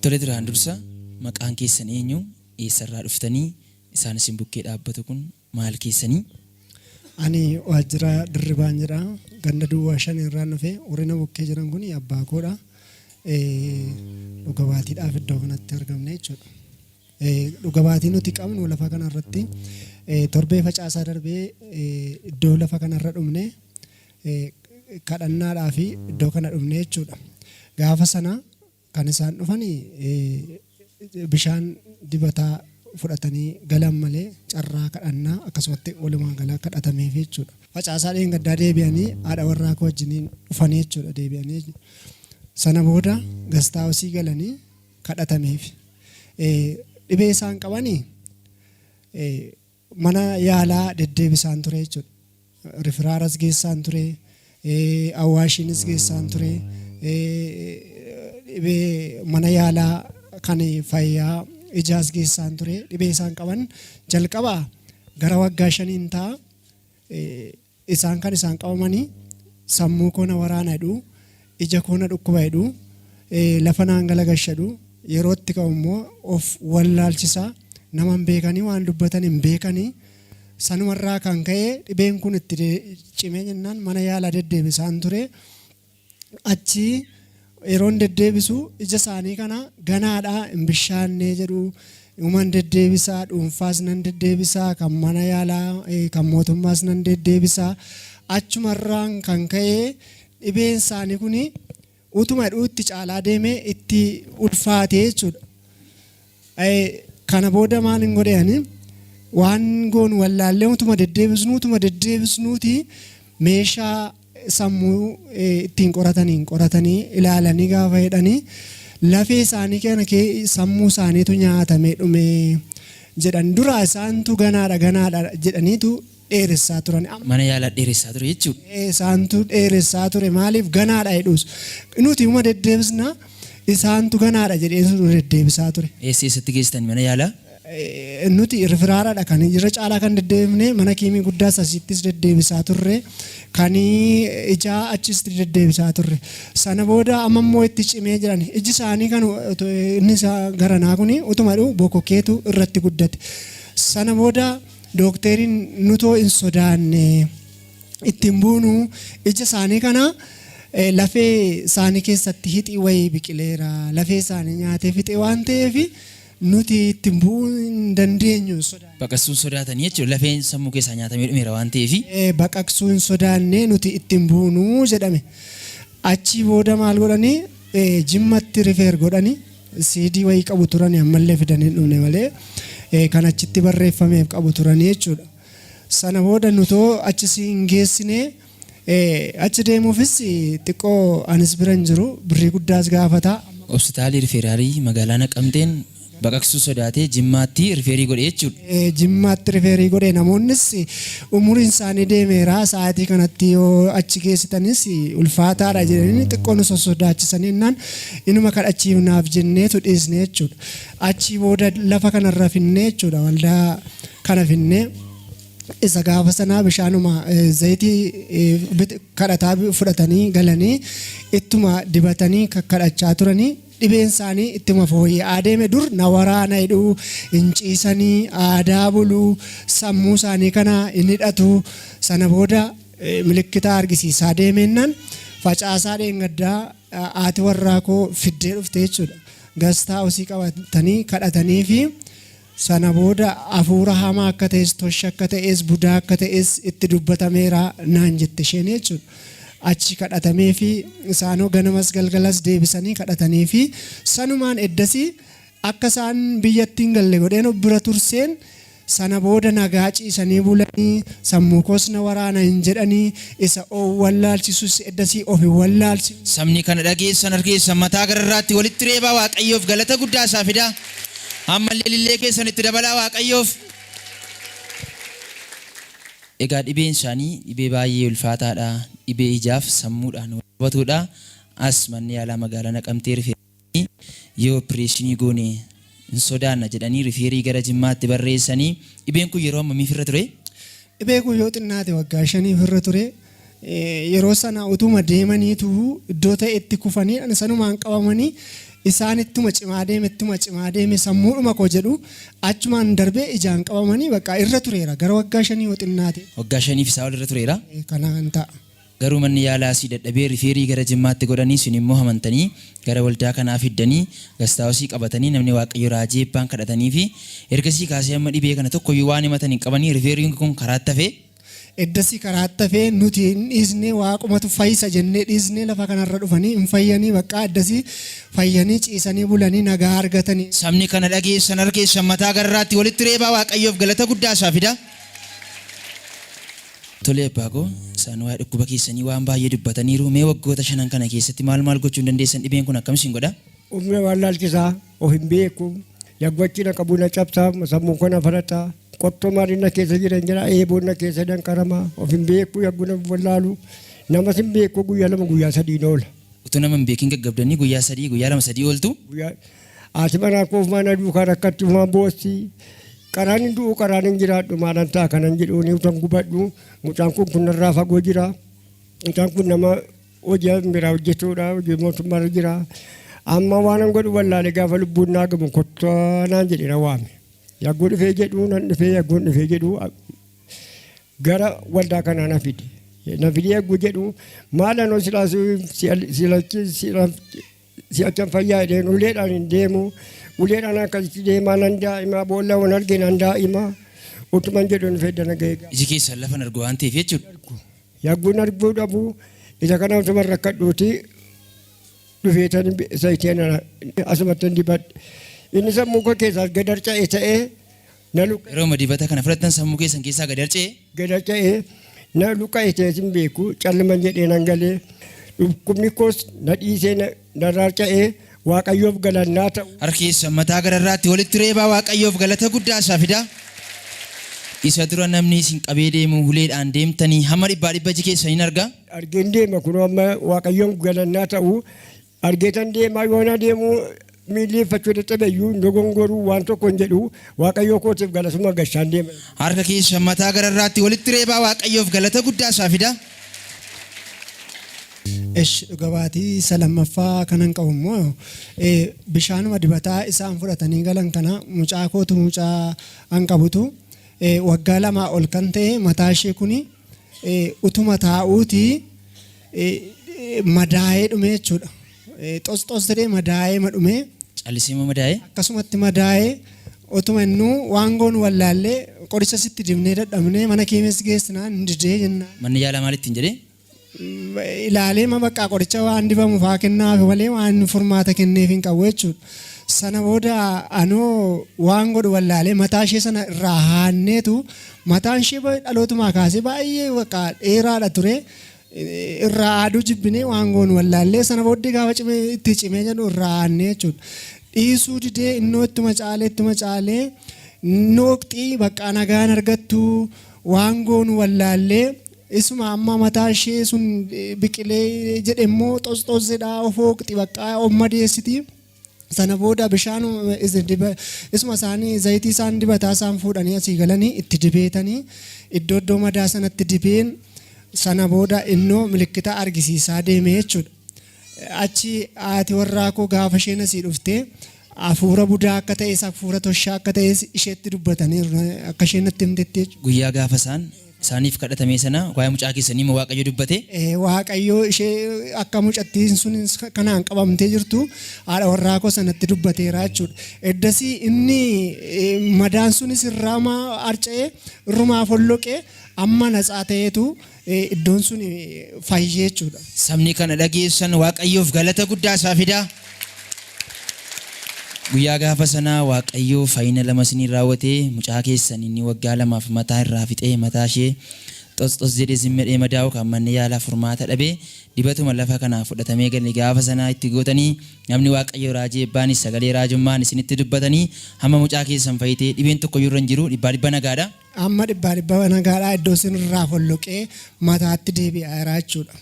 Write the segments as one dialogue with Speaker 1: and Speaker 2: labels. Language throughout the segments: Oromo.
Speaker 1: Tole duraan dursa maqaan keessan eenyu? Eessarraa dhuftanii? Isaan isin bukkee dhaabbatu kun maal keessanii?
Speaker 2: Ani waajjira Dirribaan jedha. Ganda Duwwaa 5 irraa dhufe warreen bukkee jiran kun abbaa koodha. Dhugabaatiidhaaf iddoo kanatti argamne jechuudha. Dhugabaatii nuti qabnu lafa kanarratti torbee facaasaa darbee iddoo lafa kanarra dhumne kadhannaadhaa fi iddoo kana dhumne jechuudha. Gaafa sana kan isaan dhufan bishaan dibataa fudhatanii galan malee carraa kadhannaa akkasumatti walumaa galaa kadhatameef jechuudha. Facaasaa dheengaddaa deebi'anii haadha warraa koo wajjiniin dhufanii jechuudha deebi'anii. Sana booda gastaa hosii galanii kadhatameef. Dhibee isaan qabanii mana yaalaa deddeebisaan ture jechuudha. Rifiraaras geessaan ture, awwaashiinis geessaan ture, dhibee mana yaalaa kan fayyaa ijaas geessaan ture. Dhibee isaan qaban jalqabaa gara waggaa 5 ta'a. Isaan kan isaan qabamanii sammuu koona waraana jedhu, ija koona dhukkuba jedhu, lafa naan galagasha jedhu, yerootti ka'u immoo of wallaalchisaa, nama hin beekanii waan dubbatan hin beekanii. Sanumarraa kan ka'e dhibeen kun itti cimee jennaan mana yaalaa deddeebisaan ture. Achi yeroon deddeebisu ija isaanii kana ganaadhaa hin bishaannee jedhu, uuman deddeebisaa, dhuunfaas nan deddeebisaa, kan mana yaalaa kan mootummaas nan deddeebisaa. Achumarraan kan ka'e dhibeen isaanii kun utuma itti caalaa deemee itti ulfaatee jechuudha. Kana booda maal hin godhanii waan goon wallaallee utuma deddeebisnuuti meeshaa sammuu ittiin qoratanii ilaalanii gaafa jedhanii lafee isaanii kana sammuu isaaniitu nyaatamee dhume jedhan. Dura isaantu ganaadha jedhaniitu dheeressaa turan.
Speaker 1: Mana yaalaa dheeressaa ture jechuudha.
Speaker 2: Isaantu dheeressaa ture maaliif ganaadha jedhuus. Nuti uma deddeebisna isaantu ganaadha jedhee deddeebisaa ture.
Speaker 1: Eessatti geessan mana yaalaa?
Speaker 2: Nuti rifiraaraadha kan irra caalaa kan deddeebifne mana kiimii guddaa asittis deddeebisaa turre, kan ijaa achis deddeebisaa turre. Sana booda ammoo itti cimee jiran iji isaanii kan inni garanaa kun utuma bokokkeetu irratti guddate. Sana booda dookteriin nutoo hin sodaanne ittiin buunu ija isaanii kana lafee isaanii keessatti hixii wayii biqileera, lafee isaanii nyaatee fixe waan ta'eef nuti ittiin bu'uu hin dandeenyu.
Speaker 1: Baqaqsuun sodaatanii jechuudha lafeen sammuu keessaa nyaatamee dhumeera waan ta'eef.
Speaker 2: Baqaqsuu hin sodaanne nuti ittiin buunuu jedhame. Achi booda maal godhanii jimmatti rifeer godhanii siidii wayii qabu turanii ammallee fidanii dhumne malee kan achitti barreeffameef qabu turanii jechuudha. Sana booda nutoo achisi hin geessine achi deemuufis xiqqoo anis bira hin jiru birrii guddaas gaafata.
Speaker 1: Hospitaalli rifeeraarii magaalaa Naqamteen baqaqsuu sodaatee Jimmaatti rifeerii godhe jechuudha.
Speaker 2: Jimmaatti rifeerii godhe namoonnis umuriin isaanii deemeera sa'aatii kanatti yoo achi geessitanis ulfaataadha jedhanii xiqqoo nu sodaachisanii innaan inuma kadhachiifnaaf jenneetu dhiisne jechuudha. Achi booda lafa kanarra finnee jechuudha waldaa kana finnee. Isa gaafa sanaa bishaanuma zayitii kadhataa fudhatanii galanii ittuma dibatanii kadhachaa turanii dhibeen isaanii ittuma fooyya'aa deeme. Dur na waraana jedhu hin ciisanii aadaa buluu sammuu isaanii kana hin hidhatu. Sana booda milikkita argisiisaa deemennaan facaasaa dheengaddaa haati warraa koo fiddee dhufte jechuudha. Gastaa hosii qabatanii kadhatanii fi sana booda hafuura hamaa akka ta'es toshii akka ta'es budaa akka ta'es itti dubbatameera naan jette isheen jechuudha. Achi kadhatamee fi isaanoo ganamas galgalas deebisanii kadhatanii fi sanumaan eddasii akka isaan biyyatti hin galle godheen bira turseen sana booda nagaa ciisanii bulanii sammuu koos na waraana hin jedhanii isa wallaalchisus eddasii of wallaalchisu.
Speaker 1: Sabni kana dhageessan argeessan mataa gararraatti walitti reebaa Waaqayyoof galata guddaa isaa fidaa. Ammallee lillee keessanitti dabalaa Waaqayyoof. Egaa dhibeen isaanii dhibee baay'ee ulfaataadha. Dhibee ijaaf sammuudhaan wal qabatudha. As manni yaalaa magaalaa Naqamtee rifeerii yoo opereeshinii goone hin sodaanna jedhanii rifeerii gara Jimmaatti barreessanii. Dhibeen kun yeroo ammamiif irra ture?
Speaker 2: Dhibeen kun yoo xinnaate waggaa 5 irra ture. Yeroo sana utuma deemaniitu iddoo ta'etti kufanii sanumaan qabamanii isaan ittuma cimaa deeme sammuudhuma koo jedhu achumaan darbee ijaan qabamanii bakka irra tureera gara waggaa 5 yoo xinnaate.
Speaker 1: Waggaa 5 isaa ol irra tureera.
Speaker 2: Kana kan ta'a.
Speaker 1: Garuu manni yaalaa asii dadhabee rifeerii gara Jimmaatti godhanii sun immoo amantanii gara waldaa kanaa fiddanii gastaawusii qabatanii namni waaqayyo raajii eebbaan kadhatanii fi ergasii kaasee amma dhibee kana tokkoyyuu waan himatan hin qabanii rifeeriin kun karaatti hafee.
Speaker 2: Eddasii karaatti hafee nuti hin dhiisnee waaqumatu fayyisa jennee dhiisnee lafa kanarra dhufanii hin fayyanii bakka eddasii fayyanii ciisanii bulanii nagaa argatanii.
Speaker 1: Sabni kana dhageessan harkeessan mataa garraatti walitti reebaa waaqayyoof galata guddaa isaa fida. Tole abbaa isaan waa'ee dhukkuba keessanii waan baay'ee dubbataniiru mee waggoota 5 kana keessatti maal gochuu dandeessan dhibeen kun akkamiin godha?
Speaker 3: Humna wallaalchisaa of hin beeku yaggachina qabu na cabsaa sammuu kana farataa qottoo maaliin keessa jiran jira eeboon keessa danqaramaa of hin beeku yagguna wallaalu nama hin beeku guyyaa 2 guyyaa 3 oola.
Speaker 1: Utuu nama hin beekin gaggabdanii guyyaa 2 guyyaa 2 3 ooltu.
Speaker 3: Ati mana koof mana duukaa rakkatti uumaa boossi. Karaan du'u karaan jiraadhu maalan ta'a kanan jedhuuni utan gubadhu mucaan kun narraa fagoo jira mucaan kun nama hojii biraa hojjetuudha hojii mootummaarra jira amma waan godhu wallaale gaafa lubbuun naa gamu kottoonaan jedhe na waame yagguu dhufee jedhu nan dhufee yagguun dhufee jedhu gara waldaa kanaa na fide yagguu jedhu maalanoo si'achan fayyaa jedheen uleedhaan hin deemu. Uleedhaan akkasitti deemaa nan daa'ima boolla waan argee nan daa'ima utuman jedhuun fedhan gaheega.
Speaker 1: Iji keessan lafa argu waan ta'eef jechuudha.
Speaker 3: Yagguun arguu dhabu isa kana utuma rakkadhuuti dhufeetan zayiteen asumatti dibadhe. Inni sammuu koo keessaa gadarca'ee ta'ee na luqa.
Speaker 1: Yeroo dibata kana fudhattan sammuu keessan keessaa gadarca'ee.
Speaker 3: Gadarca'ee na luqa'ee ta'ee hin beeku calliman jedhee nan galee dhukkubni koos na dhiisee na raarca'ee. Waaqayyoof galannaa ta'u.
Speaker 1: Harkeessa mataa gararraatti walitti reebaa waaqayyoof galata guddaa isaa fida. Isa dura namni isin qabee deemu huleedhaan deemtanii hamma 100 iji keessan hin argaa.
Speaker 3: Argeen deema kun amma waaqayyoof galannaa ta'u argeetan deemaa yoona deemu miilleeffachuu dadhabeyyuu dogongoruu waan tokko hin jedhu waaqayyoo kootiif galatuma gashaan deema.
Speaker 1: Harka keessa mataa gararraatti walitti reebaa waaqayyoof galata guddaa isaa fida.
Speaker 2: Dhugaatii salamaffaa kanan qabu immoo bishaanuma dibataa isaan fudhatanii galan kana mucaa kootu mucaa an qabutu waggaa 2 ol kan ta'e mataa ishee kuni utuma taa'uuti madaa'ee dhume jechuudha. Xos jedhee madaa'ee dhume.
Speaker 1: Callisee madaa'ee.
Speaker 2: Akkasumatti madaa'ee utuma innuu waan goon wallaallee qoricha sitti dibnee dadhabnee mana keessa geessinaan hin didee jennaan.
Speaker 1: Manni yaalaa maal ittiin jedhee?
Speaker 2: Ilaalee maqaa qoricha waan dibamu fa'aa kennaaf malee waan furmaata kenneef hin qabu jechuudha. Sana booda anoo waan godhu wallaalee mataa ishee sana irraa haanneetu mataan ishee dhalootumaa kaasee baay'ee dheeraadha ture. Irraa aduu jibbinee waan goonu wallaallee sana booddee gaafa itti cimee jedhu irraa haannee jechuudha. Dhiisuu didee innoo ittuma caalee nooqxii bakka nagaan argattu waan goonu wallaallee. Isuma amma mataa ishee sun biqilee jedhemmoo xosxosedhaa ofooqxi bakka ommadeessiti. Sana booda bishaan isuma isaanii zayitii isaan dibataa isaan fuudhanii asii galanii itti dibeetanii iddoo madaa sanatti dibeen sana booda innoo milikkita argisiisaa deeme jechuudha. Achi haati warraa koo gaafa isheen asii dhuftee hafuura budaa akka ta'es hafuura toshaa akka ta'es isheetti dubbataniiru akka isheen natti himtetti jechuudha.
Speaker 1: Guyyaa gaafa isaaniif kadhatame sana waa'ee mucaa keessanii moo waaqayyo dubbate?
Speaker 2: Waaqayyo ishee akka mucattiin sun kanaan qabamtee jirtu haadha warraa koo sanatti dubbateera jechuudha. Eddasii inni madaan sunis irraa harca'ee irrumaa folloqee amma natsaa ta'eetu iddoon sun fayyee jechuudha.
Speaker 1: Sabni kana dhageessan waaqayyoof galata guddaa isaa fidaa. Guyyaa gaafa sanaa waaqayyoo fayyina 2 isinii raawwatee mucaa keessan inni waggaa 2 mataa irraa fixee mataa ishee xos jedhee zimmedhee madaa'u kan manni yaalaa furmaata dhabee dibatuma lafa kanaa fudhatamee galee gaafa sanaa itti gootanii namni waaqayyoo raajii eebbaanis sagalee raajummaan isinitti dubbatanii hamma mucaa keessan fayyitee dhibeen tokko irra hin jiru 100% nagaadha.
Speaker 2: Amma 100% nagaadha iddoo isin irraa folloqee mataatti deebi'aa jechuudha.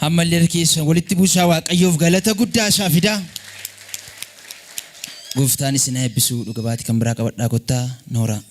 Speaker 1: Hamma illee keessan walitti buusaa waaqayyoof galata guddaa isaa fidaa. Gooftaan isin eebbisu dhugaatii kan biraa qabadhaa kottaa Nooraa.